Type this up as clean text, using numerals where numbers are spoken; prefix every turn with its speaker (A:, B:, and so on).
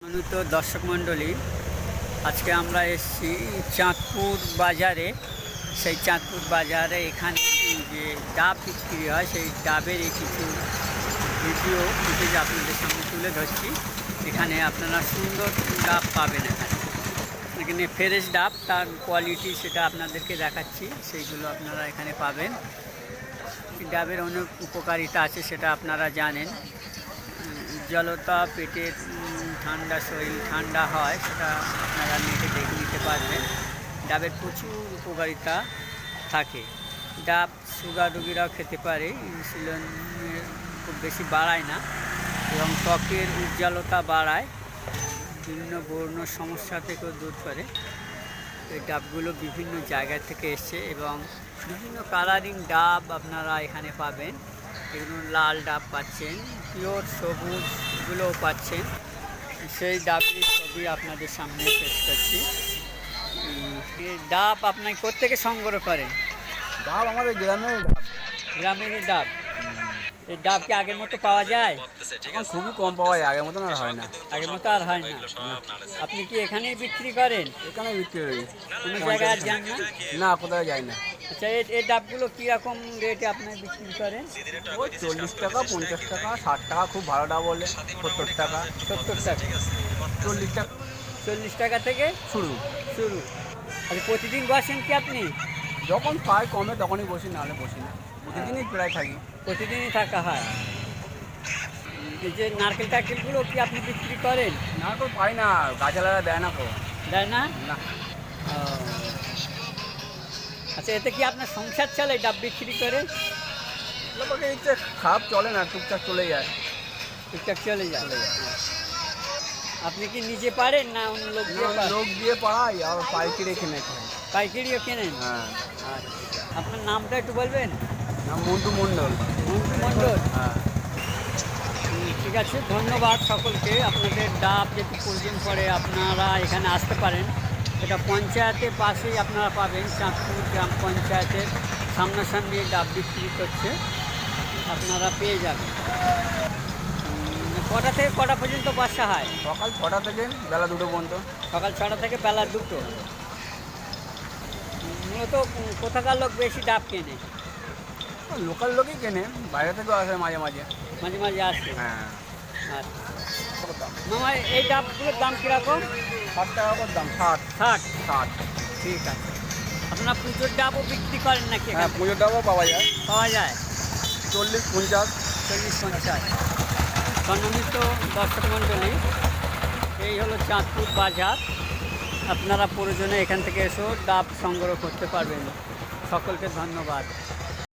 A: সম্মানিত দর্শক মণ্ডলী, আজকে আমরা এসেছি চাঁদপুর বাজারে। সেই চাঁদপুর বাজারে এখানে যে ডাব বিক্রি হয় সেই ডাবের কিছু ভিডিও ফুটেজ আপনাদের সামনে তুলে ধরছি। এখানে আপনারা সুন্দর ডাব পাবেন। এখানে ফ্রেশ ডাব, তার কোয়ালিটি সেটা আপনাদেরকে দেখাচ্ছি। সেইগুলো আপনারা এখানে পাবেন। ডাবের অনেক উপকারিতা আছে, সেটা আপনারা জানেন। উজ্জ্বলতা, পেটের ঠান্ডা, শরীর ঠান্ডা হয়, সেটা আপনারা নেটে দেখে নিতে পারবেন। ডাবের প্রচুর উপকারিতা থাকে। ডাব সুগার রোগীরাও খেতে পারে, ইনসুলিন খুব বেশি বাড়ায় না এবং ত্বকের উজ্জ্বলতা বাড়ায়, বিভিন্ন বর্ণ সমস্যা থেকেও দূর করে। এই ডাবগুলো বিভিন্ন জায়গা থেকে এসছে এবং বিভিন্ন কালারিং ডাব আপনারা এখানে পাবেন। এগুলো লাল ডাব পাচ্ছেন, পিওর সবুজগুলোও পাচ্ছেন। সেই ডাবের ছবি আপনাদের সামনে পেশ করছি। ডাব আপনার কোত্থেকে সংগ্রহ করেন?
B: ডাব আমাদের
A: গ্রামের ডাব। এই ডাব কি আগের মতো পাওয়া যায়?
B: এখন খুবই কম পাওয়া যায়, আগের মতন আর হয় না।
A: আগের মতো আর হয় না। আপনি কি এখানেই বিক্রি করেন?
B: এখানে বিক্রি করি।
A: কোনো জায়গায় আর যান না?
B: না, কোথাও যায় না।
A: আচ্ছা, এই ডাবগুলো কীরকম রেটে আপনার বিক্রি করেন?
B: ওই 40 টাকা, 50 টাকা, 60 টাকা, খুব ভালো ডাব বলে 70 টাকা।
A: 70 টাকা,
B: 40 টাকা
A: 40 টাকা থেকে
B: শুরু।
A: আচ্ছা, প্রতিদিন বসেন কি আপনি?
B: যখন পাই কমে তখনই বসি, নাহলে বসি না। প্রতিদিনই প্রায় থাকি।
A: প্রতিদিনই থাকা হয়। এই যে নারকেল টারকেলগুলো কি আপনি বিক্রি করেন?
B: না, তো পাই না, গাছালারা দেয় না।
A: দেয় না?
B: না।
A: ও। আচ্ছা, এতে কি আপনার সংসার চলে ডাব বিক্রি করে?
B: লোকের ইচ্ছে খারাপ চলে না, টুকটাক চলে যায়।
A: টুকটাক চলে যায়। আপনি কি নিজে পারেন না অন্য লোক দিয়ে পারেন?
B: লোক দিয়ে পাড়াই আর পাইকারি কিনে খাই।
A: পাইকারিও কেনেন?
B: হ্যাঁ।
A: আচ্ছা, আপনার নামটা একটু বলবেন?
B: নাম মন্টু মণ্ডল।
A: মন্টু মণ্ডল।
B: হ্যাঁ।
A: ঠিক আছে, ধন্যবাদ সকলকে। আপনাদের ডাব যদি প্রয়োজন পড়ে আপনারা এখানে আসতে পারেন। এটা পঞ্চায়েতের পাশেই আপনারা পাবেন। চাঁদপুর গ্রাম পঞ্চায়েতের সামনাসামনি ডাব বিক্রি করছে, আপনারা পেয়ে যাবেন। কটা থেকে কটা পর্যন্ত বাসা হয়?
B: সকাল 6টা থেকে বেলা 2টো পর্যন্ত।
A: সকাল 6টা থেকে বেলা 2টো। মূলত কোথাকার লোক বেশি ডাব কেনে?
B: লোকাল লোকই কেনে, বাইরে থেকেও আসে মাঝে মাঝে।
A: মাঝে মাঝে আসে।
B: হ্যাঁ।
A: আচ্ছা মামা, এই ডাবগুলোর দাম কীরকম?
B: 60 টাকা করে দাম। 60।
A: 60। ঠিক আছে। আপনার পুজোর ডাবও বিক্রি করেন নাকি?
B: হ্যাঁ, পুজোর ডাবও পাওয়া যায়।
A: পাওয়া যায়
B: 40, 50।
A: 40-50। সম্মানিত দর্শক মণ্ডলী, এই হলো চাঁদপুর বাজার। আপনারা প্রয়োজনে এখান থেকে এসেও ডাব সংগ্রহ করতে পারবেন। সকলকে ধন্যবাদ।